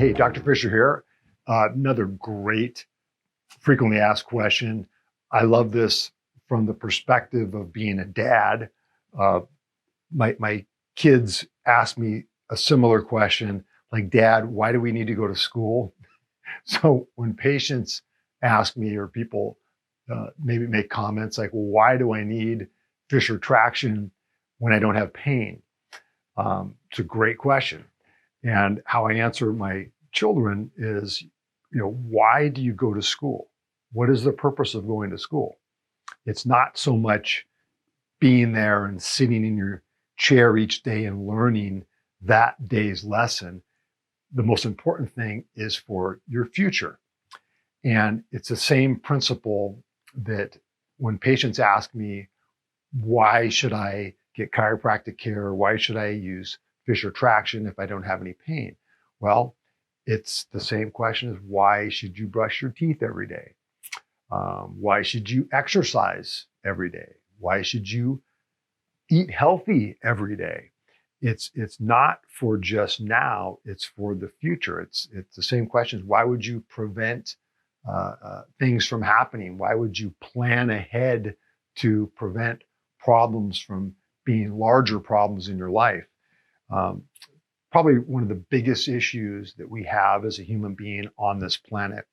Hey, Dr. Fisher here. Another great frequently asked question. I love this from the perspective of being a dad. My kids ask me a similar question, like, Dad, why do we need to go to school? So when patients ask me, or people maybe make comments like, well, why do I need Fisher traction when I don't have pain? It's a great question. And how I answer my children is, why do you go to school? What is the purpose of going to school? It's not so much being there and sitting in your chair each day and learning that day's lesson. The most important thing is for your future. And it's the same principle that when patients ask me, why should I get chiropractic care? Why should I use Fisher traction if I don't have any pain? Well, it's the same question as, why should you brush your teeth every day? Why should you exercise every day? Why should you eat healthy every day? It's not for just now, it's for the future. It's the same questions. Why would you prevent things from happening? Why would you plan ahead to prevent problems from being larger problems in your life? Probably one of the biggest issues that we have as a human being on this planet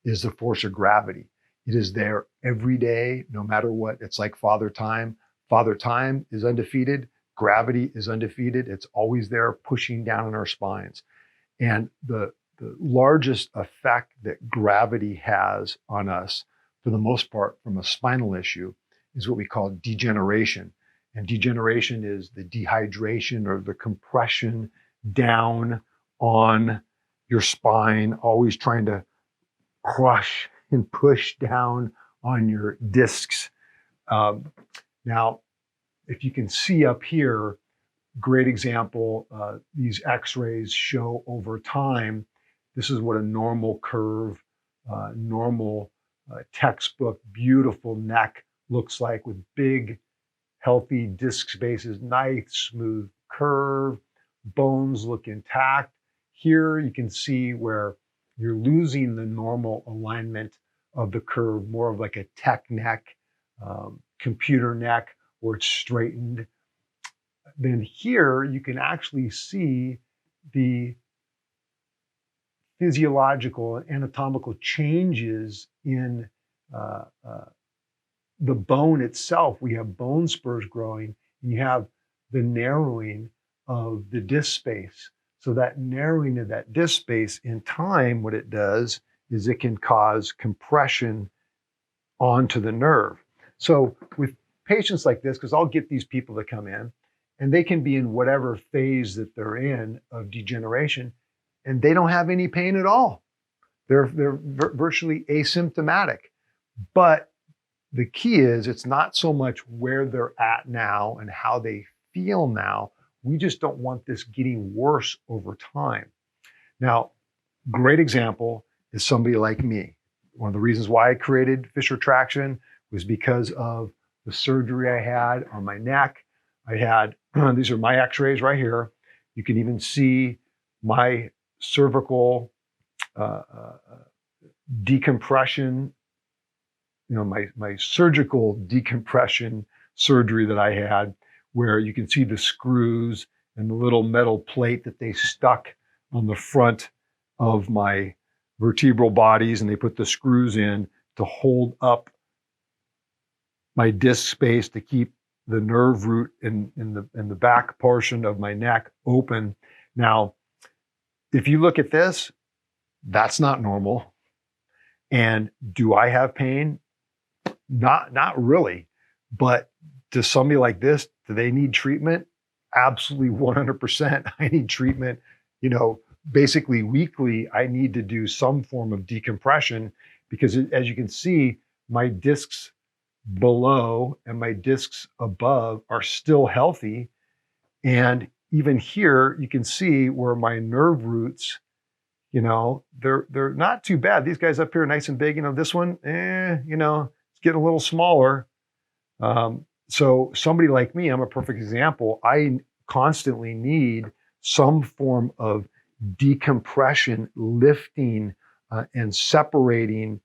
is the force of gravity. It is there every day, no matter what. It's like Father Time. Father Time is undefeated. Gravity is undefeated. It's always there pushing down on our spines. And the largest effect that gravity has on us, for the most part, from a spinal issue, is what we call degeneration. And degeneration is the dehydration or the compression down on your spine, always trying to crush and push down on your discs. Now, if you can see up here, great example, these x-rays show over time, this is what a normal curve, normal textbook, beautiful neck looks like, with big, healthy disc spaces, nice, smooth curve, bones look intact. Here you can see where you're losing the normal alignment of the curve, more of like a tech neck, computer neck, where it's straightened. Then here you can actually see the physiological and anatomical changes in the bone itself. We have bone spurs growing, and you have the narrowing of the disc space. So that narrowing of that disc space in time, what it does is it can cause compression onto the nerve. So with patients like this, because I'll get these people to come in, and they can be in whatever phase that they're in of degeneration, and they don't have any pain at all. They're virtually asymptomatic. But the key is, it's not so much where they're at now and how they feel now. We just don't want this getting worse over time. Now, great example is somebody like me. One of the reasons why I created Fisher traction was because of the surgery I had on my neck. I had, these are my x-rays right here. You can even see my cervical decompression, my surgical decompression surgery that I had, where you can see the screws and the little metal plate that they stuck on the front of my vertebral bodies, and they put the screws in to hold up my disc space to keep the nerve root in the back portion of my neck open. Now, if you look at this, that's not normal. And do I have pain? Not really. But does somebody like this, do they need treatment? Absolutely 100%. I need treatment. Basically weekly, I need to do some form of decompression, because as you can see, my discs below and my discs above are still healthy. And even here, you can see where my nerve roots, they're not too bad. These guys up here are nice and big. This one, it's getting a little smaller. So somebody like me, I'm a perfect example. I constantly need some form of decompression, lifting and separating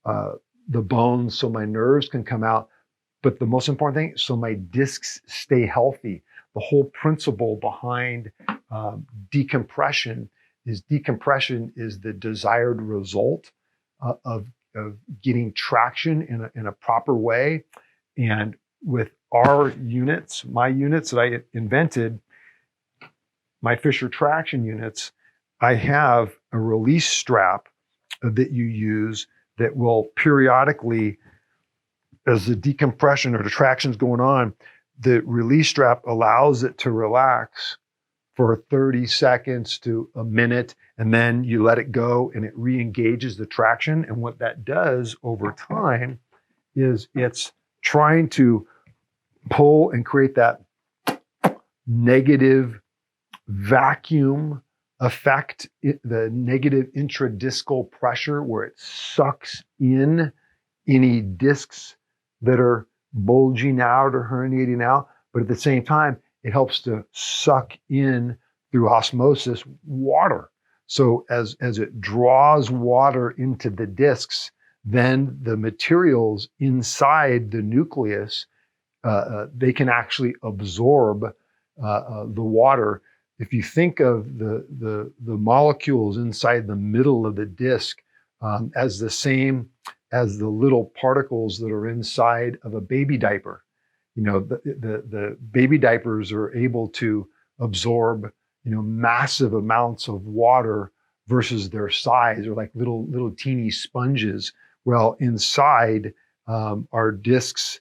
the bones so my nerves can come out. But the most important thing, so my discs stay healthy. The whole principle behind decompression is the desired result of getting traction in a proper way. And with our units, my units that I invented, my Fisher traction units, I have a release strap that you use that will periodically, as the decompression or the traction is going on, the release strap allows it to relax for 30 seconds to a minute, and then you let it go and it re-engages the traction. And what that does over time is it's trying to pull and create that negative vacuum effect, the negative intradiscal pressure where it sucks in any discs that are bulging out or herniating out. But at the same time, it helps to suck in through osmosis water. So as it draws water into the discs, then the materials inside the nucleus, they can actually absorb the water. If you think of the molecules inside the middle of the disc as the same as the little particles that are inside of a baby diaper, the baby diapers are able to absorb, massive amounts of water versus their size, or like little teeny sponges. Well, inside our discs,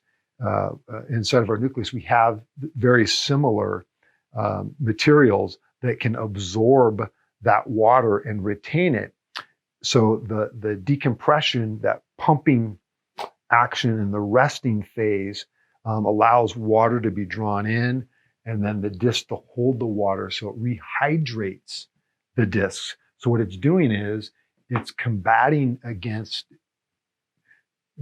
inside of our nucleus, we have very similar materials that can absorb that water and retain it. So the decompression, that pumping action in the resting phase, allows water to be drawn in, and then the disc to hold the water, so it rehydrates the discs. So what it's doing is it's combating against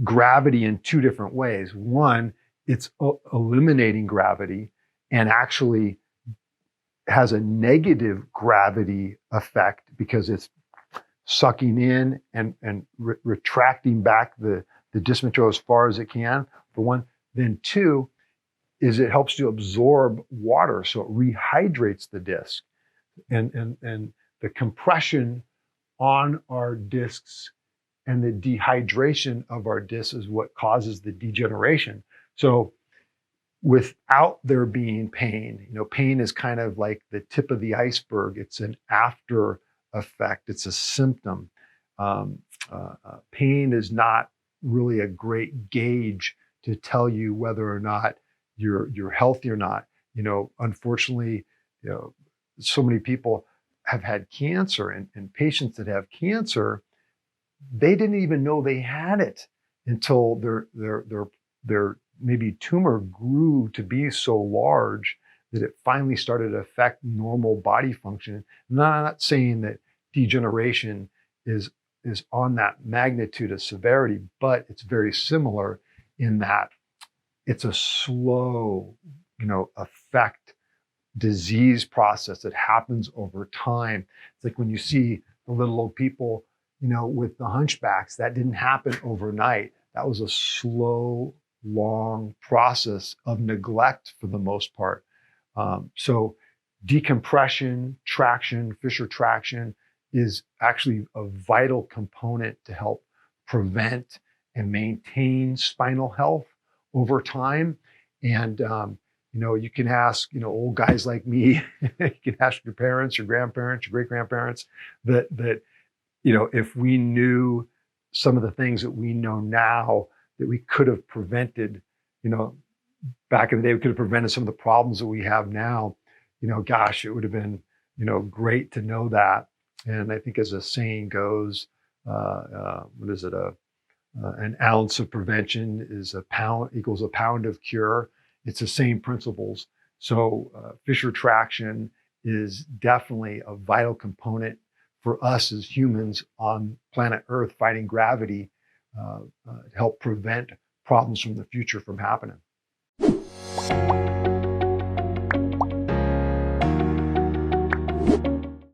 gravity in two different ways. One, it's eliminating gravity and actually has a negative gravity effect because it's sucking in and retracting back the disc material as far as it can, for one. Then two is it helps to absorb water, so it rehydrates the disc. And the compression on our discs and the dehydration of our discs is what causes the degeneration. So without there being pain, pain is kind of like the tip of the iceberg. It's an after effect. It's a symptom. Pain is not really a great gauge to tell you whether or not you're healthy or not. Unfortunately, so many people have had cancer, and patients that have cancer, they didn't even know they had it until their maybe tumor grew to be so large that it finally started to affect normal body function. I'm not saying that degeneration is on that magnitude of severity, but it's very similar in that it's a slow, effect disease process that happens over time. It's like when you see the little old people, with the hunchbacks, that didn't happen overnight. That was a slow, long process of neglect for the most part. So decompression, traction, Fisher traction is actually a vital component to help prevent and maintain spinal health over time. And, you can ask, old guys like me, you can ask your parents, your grandparents, your great-grandparents, that if we knew some of the things that we know now that we could have prevented, back in the day, we could have prevented some of the problems that we have now, gosh, it would have been, great to know that. And I think as the saying goes, what is it? An ounce of prevention is equals a pound of cure. It's the same principles. So Fisher traction is definitely a vital component for us as humans on planet Earth fighting gravity to help prevent problems from the future from happening.